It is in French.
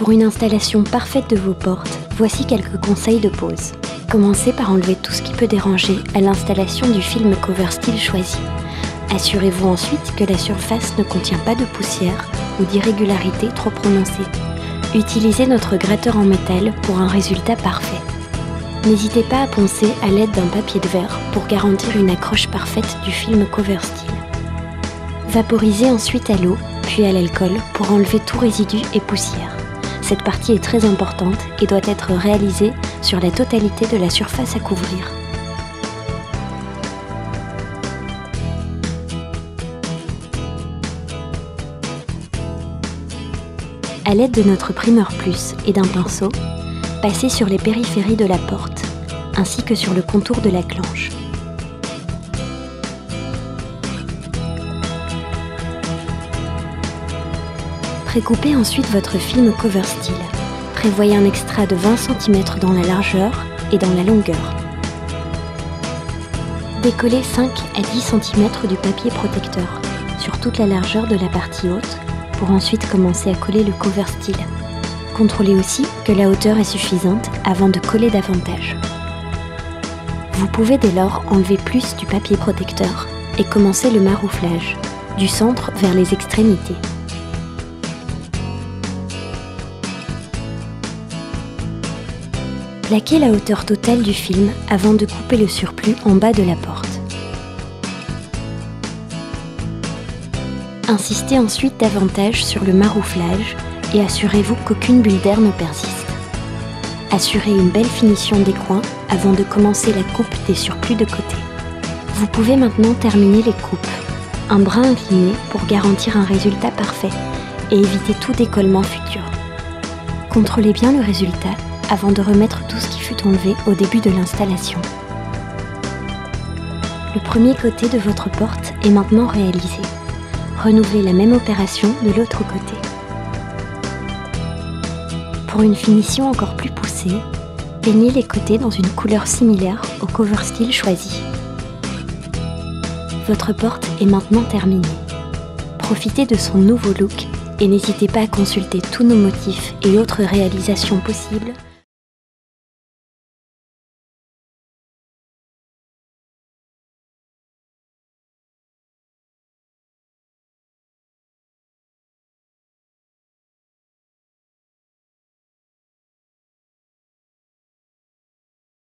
Pour une installation parfaite de vos portes, voici quelques conseils de pose. Commencez par enlever tout ce qui peut déranger à l'installation du film cover style choisi. Assurez-vous ensuite que la surface ne contient pas de poussière ou d'irrégularités trop prononcées. Utilisez notre gratteur en métal pour un résultat parfait. N'hésitez pas à poncer à l'aide d'un papier de verre pour garantir une accroche parfaite du film cover style. Vaporisez ensuite à l'eau, puis à l'alcool pour enlever tout résidu et poussière. Cette partie est très importante et doit être réalisée sur la totalité de la surface à couvrir. À l'aide de notre primeur plus et d'un pinceau, passez sur les périphéries de la porte, ainsi que sur le contour de la clenche. Précoupez ensuite votre film cover style. Prévoyez un extra de 20 cm dans la largeur et dans la longueur. Décollez 5 à 10 cm du papier protecteur sur toute la largeur de la partie haute pour ensuite commencer à coller le cover style. Contrôlez aussi que la hauteur est suffisante avant de coller davantage. Vous pouvez dès lors enlever plus du papier protecteur et commencer le marouflage, du centre vers les extrémités. Plaquez la hauteur totale du film avant de couper le surplus en bas de la porte. Insistez ensuite davantage sur le marouflage et assurez-vous qu'aucune bulle d'air ne persiste. Assurez une belle finition des coins avant de commencer la coupe des surplus de côté. Vous pouvez maintenant terminer les coupes, un brin incliné pour garantir un résultat parfait et éviter tout décollement futur. Contrôlez bien le résultat avant de remettre tout ce qui fut enlevé au début de l'installation. Le premier côté de votre porte est maintenant réalisé. Renouvelez la même opération de l'autre côté. Pour une finition encore plus poussée, peignez les côtés dans une couleur similaire au cover style choisi. Votre porte est maintenant terminée. Profitez de son nouveau look et n'hésitez pas à consulter tous nos motifs et autres réalisations possibles